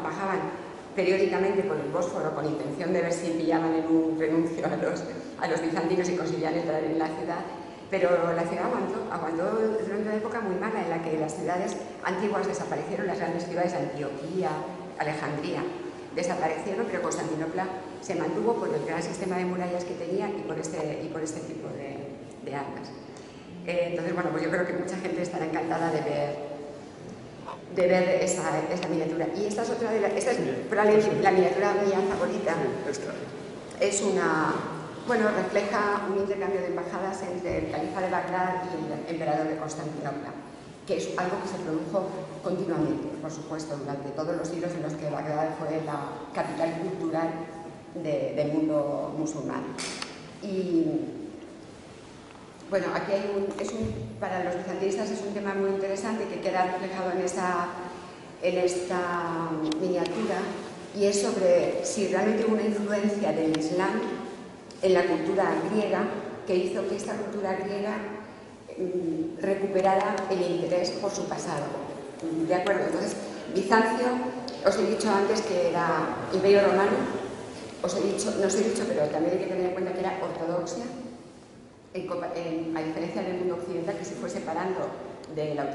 bajaban periódicamente por el Bósforo con intención de ver si pillaban en un renuncio a los bizantinos y conseguían entrar en la ciudad, pero la ciudad aguantó durante una época muy mala en la que las ciudades antiguas desaparecieron, las grandes ciudades de Antioquía, Alejandría, desaparecieron, pero Constantinopla se mantuvo por el gran sistema de murallas que tenía y por este tipo de armas. Entonces, bueno, pues yo creo que mucha gente estará encantada de ver esta miniatura. Y esta es otra esta es probablemente la miniatura mía favorita. Es una, bueno, refleja un intercambio de embajadas entre el califa de Bagdad y el emperador de Constantinopla, que es algo que se produjo continuamente, por supuesto, durante todos los siglos en los que Bagdad fue la capital cultural del mundo musulmán. Y bueno, aquí hay para los bizantinistas es un tema muy interesante que queda reflejado en esta miniatura, y es sobre si realmente hubo una influencia del Islam en la cultura griega que hizo que esta cultura griega recuperara el interés por su pasado. ¿De acuerdo? Entonces, Bizancio, os he dicho antes que era Imperio Romano, no os he dicho, pero también hay que tener en cuenta que era ortodoxia, a diferencia del mundo occidental, que se fue separando de las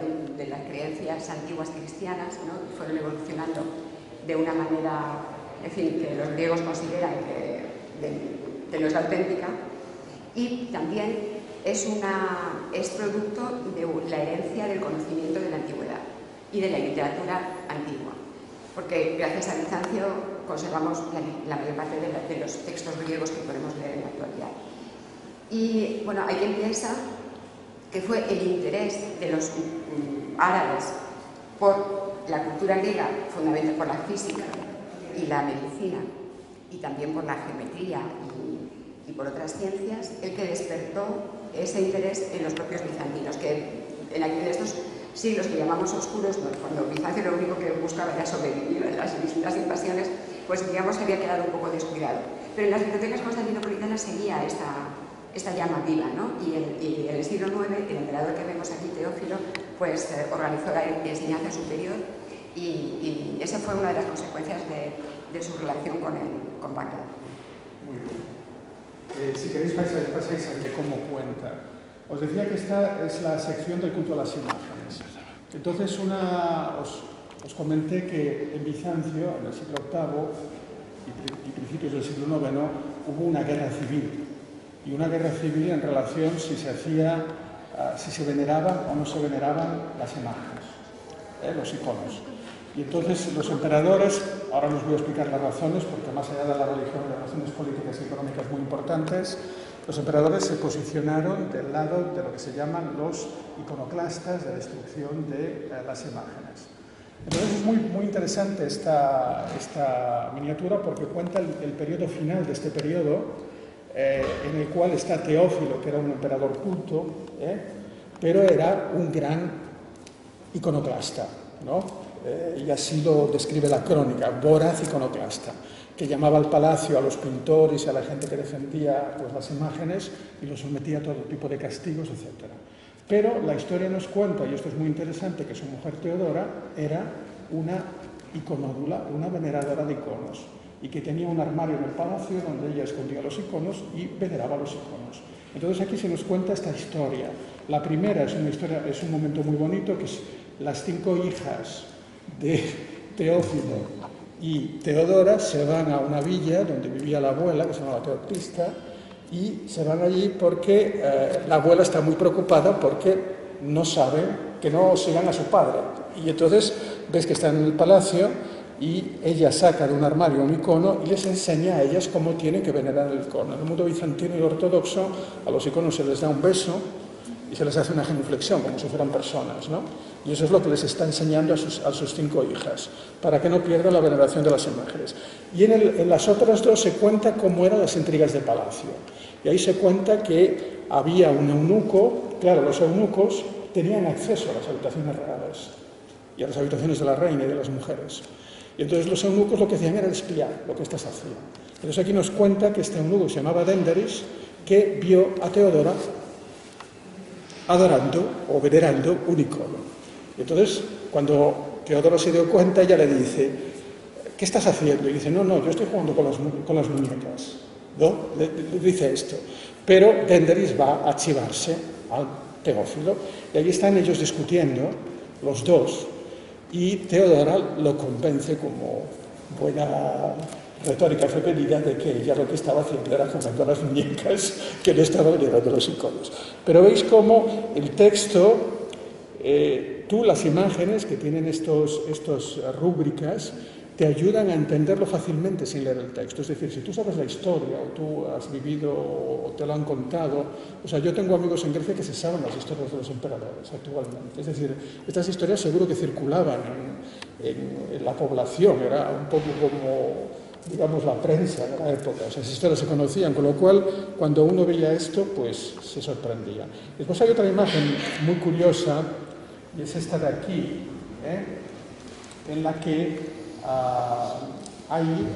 creencias antiguas cristianas, ¿no? Fueron evolucionando de una manera, en fin, que los griegos consideran que no es auténtica, y también es producto de la herencia del conocimiento de la antigüedad y de la literatura antigua, porque gracias a Bizancio conservamos la mayor parte de los textos griegos que podemos leer en la actualidad. Y bueno, hay quien piensa que fue el interés de los árabes por la cultura griega, fundamentalmente por la física y la medicina, y también por la geometría y por otras ciencias, el que despertó ese interés en los propios bizantinos, que en estos siglos que llamamos oscuros, cuando Bizancio lo único que buscaba era sobrevivir en las distintas invasiones, pues digamos que había quedado un poco descuidado. Pero en las bibliotecas constantinopolitanas seguía esta llama viva, ¿no? Y en el siglo IX, el emperador que vemos aquí, Teófilo, pues organizó la enseñanza superior, y esa fue una de las consecuencias de su relación con Bagdad. Muy bien. Si queréis pasáis aquí cómo cuenta. Os decía que esta es la sección del culto a las imágenes. Entonces, os comenté que en Bizancio, en el siglo VIII y principios del siglo IX, hubo una guerra civil. Y una guerra civil en relación si se veneraban o no se veneraban las imágenes, los iconos. Y entonces los emperadores, ahora os voy a explicar las razones, porque más allá de la religión hay razones políticas y económicas muy importantes, los emperadores se posicionaron del lado de lo que se llaman los iconoclastas de destrucción de las imágenes. Entonces es muy interesante esta miniatura porque cuenta el periodo final de este periodo, en el cual está Teófilo, que era un emperador culto, pero era un gran iconoclasta, ¿no? Y así lo describe la crónica, voraz iconoclasta, que llamaba al palacio a los pintores y a la gente que defendía pues, las imágenes y los sometía a todo tipo de castigos, etc. Pero la historia nos cuenta, y esto es muy interesante, que su mujer Teodora era una iconódula, una veneradora de iconos, y que tenía un armario en el palacio donde ella escondía los iconos y veneraba los iconos. Entonces aquí se nos cuenta esta historia. La primera es un momento muy bonito, que es las 5 hijas de Teófilo y Teodora se van a una villa donde vivía la abuela, que se llamaba Teotista, y se van allí porque la abuela está muy preocupada porque no saben que no sigan a su padre. Y entonces ves que están en el palacio y ella saca de un armario un icono y les enseña a ellas cómo tienen que venerar el icono. En el mundo bizantino y ortodoxo a los iconos se les da un beso y se les hace una genuflexión, como si fueran personas, ¿no? Y eso es lo que les está enseñando a sus 5 hijas, para que no pierdan la veneración de las imágenes. Y en las otras 2 se cuenta cómo eran las intrigas de palacio. Y ahí se cuenta que había un eunuco, claro, los eunucos tenían acceso a las habitaciones reales y a las habitaciones de la reina y de las mujeres. Y entonces los eunucos lo que hacían era espiar lo que éstas hacían. Entonces aquí nos cuenta que este eunuco se llamaba Denderis, que vio a Teodora adorando o venerando un icono. Y entonces, cuando Teodora se dio cuenta, ella le dice, ¿qué estás haciendo? Y dice, no, yo estoy jugando con las muñecas. ¿No? Le dice esto. Pero Denderis va a chivarse al Teófilo, y allí están ellos discutiendo, los dos, y Teodora lo convence como buena retórica femenina de que ella lo que estaba haciendo era jugando a las muñecas, que no estaba venerando los iconos. Pero veis cómo el texto, tú las imágenes que tienen estas rúbricas, te ayudan a entenderlo fácilmente sin leer el texto. Es decir, si tú sabes la historia o tú has vivido o te lo han contado, o sea, yo tengo amigos en Grecia que se saben las historias de los emperadores actualmente. Es decir, estas historias seguro que circulaban en la población, era un poco como, digamos, la prensa de la época. O sea, esas historias se conocían, con lo cual, cuando uno veía esto, pues se sorprendía. Después hay otra imagen muy curiosa, y es esta de aquí, en la que ahí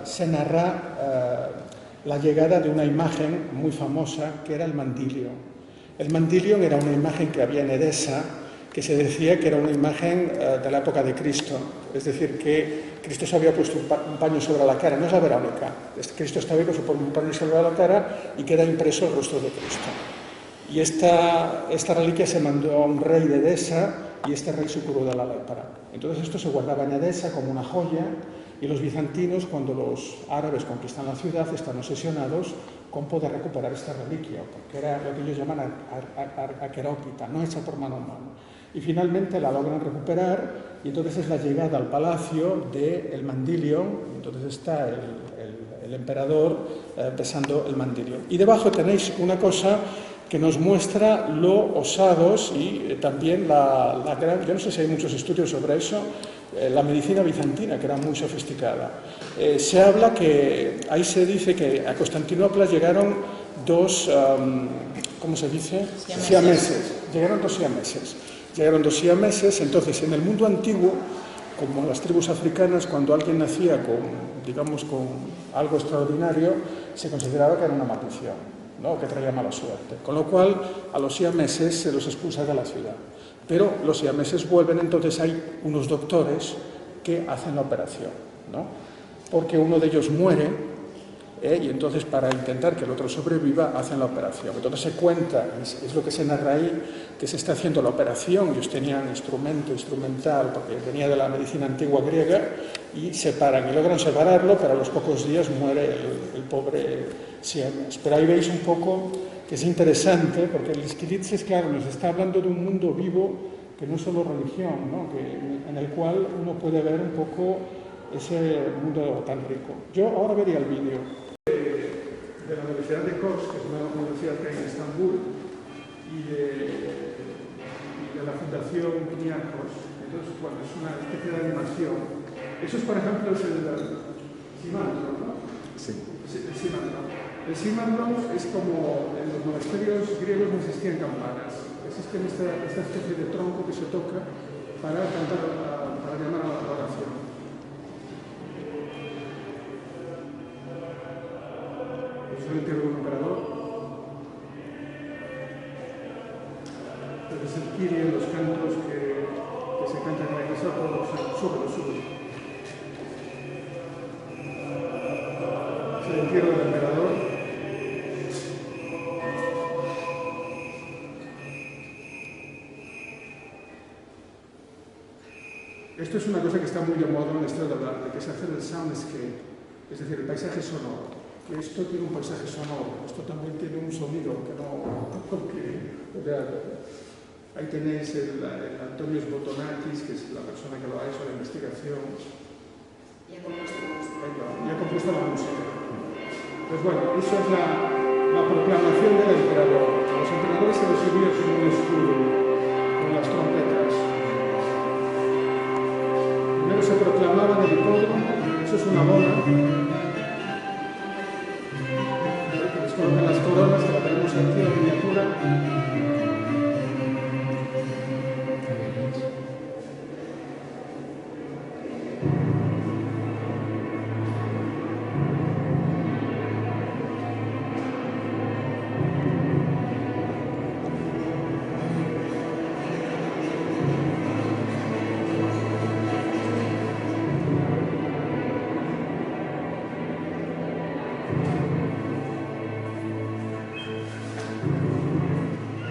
se narra la llegada de una imagen muy famosa que era el mandilio. El mandilio era una imagen que había en Edesa, que se decía que era una imagen de la época de Cristo, es decir, que Cristo se había puesto un paño sobre la cara, no es la Verónica, Cristo estaba puesto un paño sobre la cara y queda impreso el rostro de Cristo. Y esta reliquia se mandó a un rey de Edesa y este rey se curó de la lepra. Entonces esto se guardaba en Edesa como una joya y los bizantinos, cuando los árabes conquistan la ciudad, están obsesionados con poder recuperar esta reliquia, porque era lo que ellos llaman aquerópita, no hecha por mano humana. Y finalmente la logran recuperar y entonces es la llegada al palacio del mandilio, entonces está el emperador besando el mandilio. Y debajo tenéis una cosa que nos muestra lo osados y también la gran, yo no sé si hay muchos estudios sobre eso, la medicina bizantina, que era muy sofisticada. Se habla que, ahí se dice que a Constantinopla llegaron 2, ¿cómo se dice? Siameses. Llegaron 2 siameses. Llegaron 2 siameses, entonces en el mundo antiguo, como las tribus africanas, cuando alguien nacía con algo extraordinario, se consideraba que era una maldición, ¿no? Que traía mala suerte. Con lo cual, a los siameses se los expulsa de la ciudad. Pero los siameses vuelven, entonces hay unos doctores que hacen la operación, ¿no? Porque uno de ellos muere, y entonces para intentar que el otro sobreviva, hacen la operación. Entonces se cuenta, es lo que se narra ahí, que se está haciendo la operación, ellos tenían instrumental, porque venía de la medicina antigua griega, y separan, y logran separarlo, pero a los pocos días muere el pobre siames. Pero ahí veis un poco que es interesante, porque el Esquilitzes, claro, nos está hablando de un mundo vivo que no es solo religión, ¿no? En el cual uno puede ver un poco ese mundo tan rico. Yo ahora vería el vídeo de la Universidad de Kos, que es una universidad que hay en Estambul, y de la Fundación Kniarkos. Entonces, bueno, es una especie de animación. Eso es, por ejemplo, es el Simandron, ¿no? Sí. El Simandron. El Simandron es como en los monasterios griegos no existían campanas. Existe esta especie de tronco que se toca para cantar, para llamar a la oración. Es el entierro de un emperador. Entonces el Kyrie, los cantos que se cantan en la iglesia ortodoxa, sube. Es el entierro del emperador. Esto es una cosa que está muy de moda en la historia del arte, que es hacer el soundscape, es decir, el paisaje sonoro. Que esto tiene un paisaje sonoro, esto también tiene un sonido que no... ahí tenéis el Antonios Botonakis, que es la persona que lo ha hecho la investigación, y ha compuesto la música. Pues bueno, eso es la proclamación del emperador. A los emperadores se les subía con un escudo, con las trompetas. Primero se proclamaba en el hipódromo, eso es una bola. Que les colocan las coronas, que la tenemos aquí en miniatura.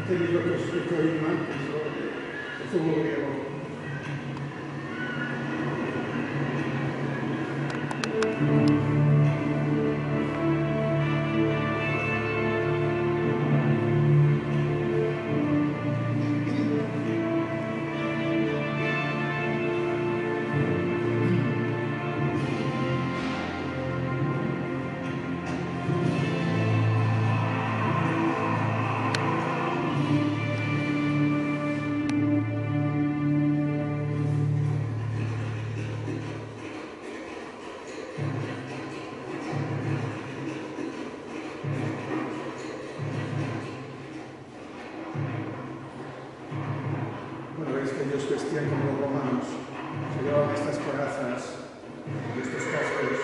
Este libro que os explico Irma, que es el fútbol griego. Bueno, veis que ellos vestían como los romanos, se llevaban estas corazas y estos cascos.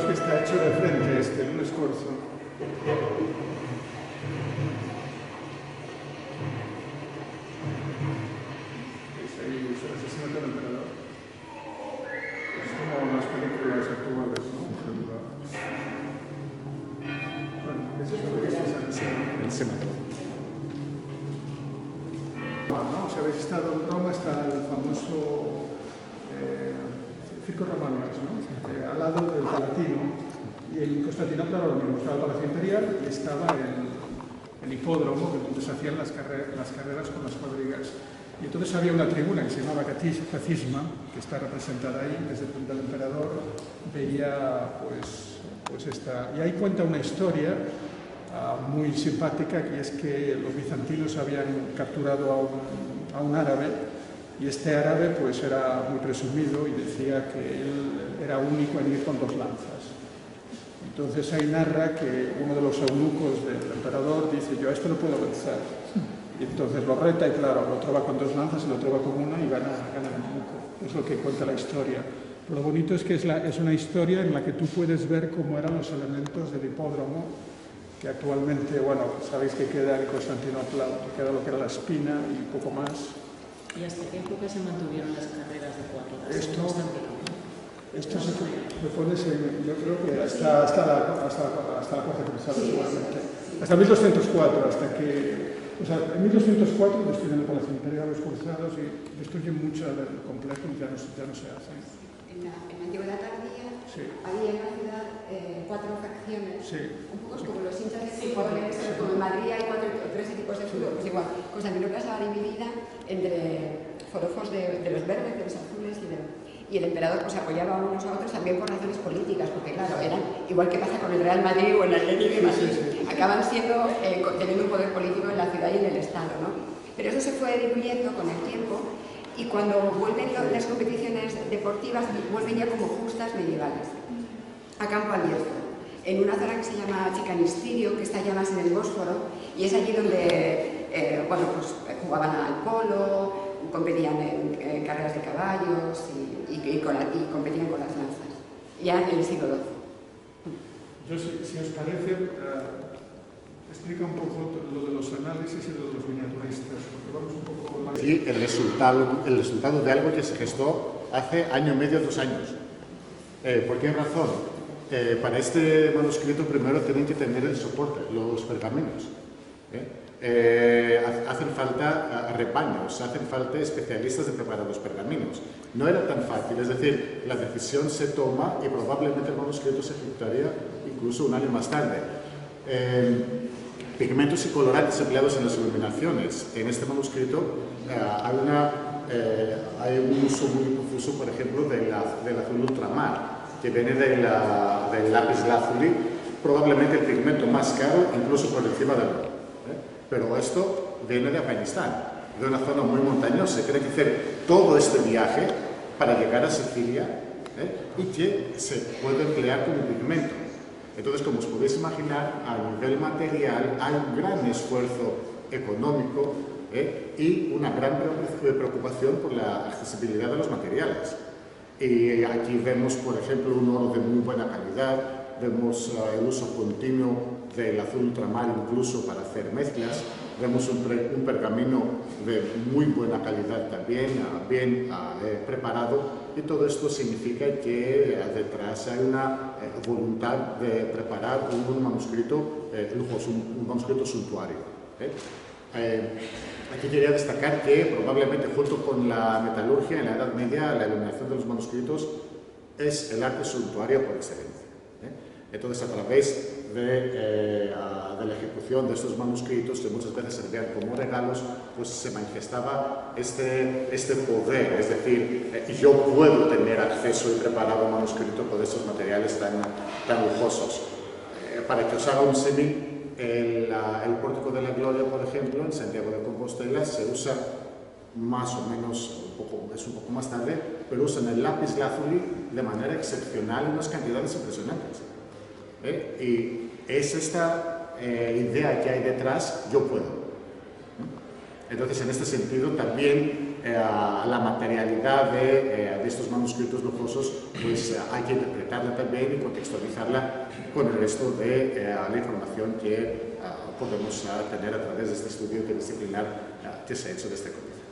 Que está hecho de frente en un escorzo. ¿Veis ahí el asesinato del emperador? Es como las películas actuales, ¿no? Bueno, eso es lo que es el Senado. ¿No? Si habéis estado en Roma, está el famoso Circo Romano, ¿no? Al lado del Palatino, y en Constantinopla era lo mismo, estaba el Palacio Imperial y estaba el hipódromo, donde se hacían las carreras con las cuadrigas. Y entonces había una tribuna que se llamaba Cacisma, que está representada ahí, desde el punto del emperador, veía pues esta... Y ahí cuenta una historia muy simpática, que es que los bizantinos habían capturado a un árabe, y este árabe pues era muy presumido y decía que él era único en ir con 2 lanzas. Entonces ahí narra que uno de los eunucos del emperador dice: yo a esto no puedo vencer. Y entonces lo reta y claro, el otro va con 2 lanzas, el otro va con una y gana el eunuco. Es lo que cuenta la historia. Pero lo bonito es que es una historia en la que tú puedes ver cómo eran los elementos del hipódromo, que actualmente, bueno, sabéis que queda en Constantinopla, que queda lo que era la Espina y poco más. ¿Y hasta qué época se mantuvieron las carreras de 4 horas? Esto se pone, yo creo que hasta la Cuarta Cruzada, seguramente. Hasta 1204, hasta que... O sea, en 1204 destruyen el Palacio Imperial, los cruzados, y destruyen mucho del complejo y ya no se hace. En la antigüedad tardía sí. Había en la ciudad 4 facciones, sí. Un poco como los hinchas de fútbol, como en Madrid hay 3 equipos de fútbol, pues igual, Constantinopla estaba dividida entre forofos de los verdes, de los azules y el emperador pues apoyaba a unos a otros también por razones políticas, porque claro, eran igual que pasa con el Real Madrid o el Atlético de Madrid, acaban siendo, teniendo un poder político en la ciudad y en el Estado, ¿no? Pero eso se fue diluyendo con el tiempo y cuando vuelven las competiciones deportivas, vuelven ya como justas medievales, a campo abierto, en una zona que se llama Chicanistirio, que está ya más en el Bósforo, y es allí donde pues, jugaban al polo, competían en carreras de caballos y competían con las lanzas, ya en el siglo XII. Yo, si os parece, explica un poco lo de los análisis y lo de los miniaturistas, porque vamos un poco más... Y el resultado de algo que se gestó hace año y medio, 2 años. ¿Por qué razón? para este manuscrito primero tienen que tener el soporte, los pergaminos. Hacen falta repaños, hacen falta especialistas de preparar los pergaminos. No era tan fácil, es decir, la decisión se toma y probablemente el manuscrito se ejecutaría incluso un año más tarde. Pigmentos y colorantes empleados en las iluminaciones. En este manuscrito hay un uso muy profuso, por ejemplo, del azul ultramar, que viene del lápiz lazuli, probablemente el pigmento más caro, incluso por encima del oro. Pero esto viene de Afganistán, de una zona muy montañosa. Tiene que hacer todo este viaje para llegar a Sicilia y que se puede emplear como pigmento. Entonces, como os podéis imaginar, a nivel material hay un gran esfuerzo económico y una gran preocupación por la accesibilidad de los materiales. Y aquí vemos, por ejemplo, un oro de muy buena calidad, vemos el uso continuo del azul ultramar incluso para hacer mezclas, vemos un pergamino de muy buena calidad también, bien preparado, y todo esto significa que detrás hay una voluntad de preparar un manuscrito lujoso, un manuscrito suntuario. Aquí quería destacar que probablemente junto con la metalurgia en la Edad Media, la iluminación de los manuscritos es el arte suntuario por excelencia. Entonces, a través de la ejecución de estos manuscritos, que muchas veces servían como regalos, pues se manifestaba este poder, es decir, yo puedo tener acceso y preparar un manuscrito con estos materiales tan lujosos. Para que os haga un símil, el Pórtico de la Gloria, por ejemplo, en Santiago de Compostela, se usa más o menos, es un poco más tarde, pero usan el lápiz lazuli de manera excepcional en unas cantidades impresionantes. Y es esta idea que hay detrás, yo puedo. Entonces, en este sentido, también la materialidad de estos manuscritos lujosos, pues hay que interpretarla también y contextualizarla con el resto de la información que podemos tener a través de este estudio interdisciplinar que se ha hecho de este códice.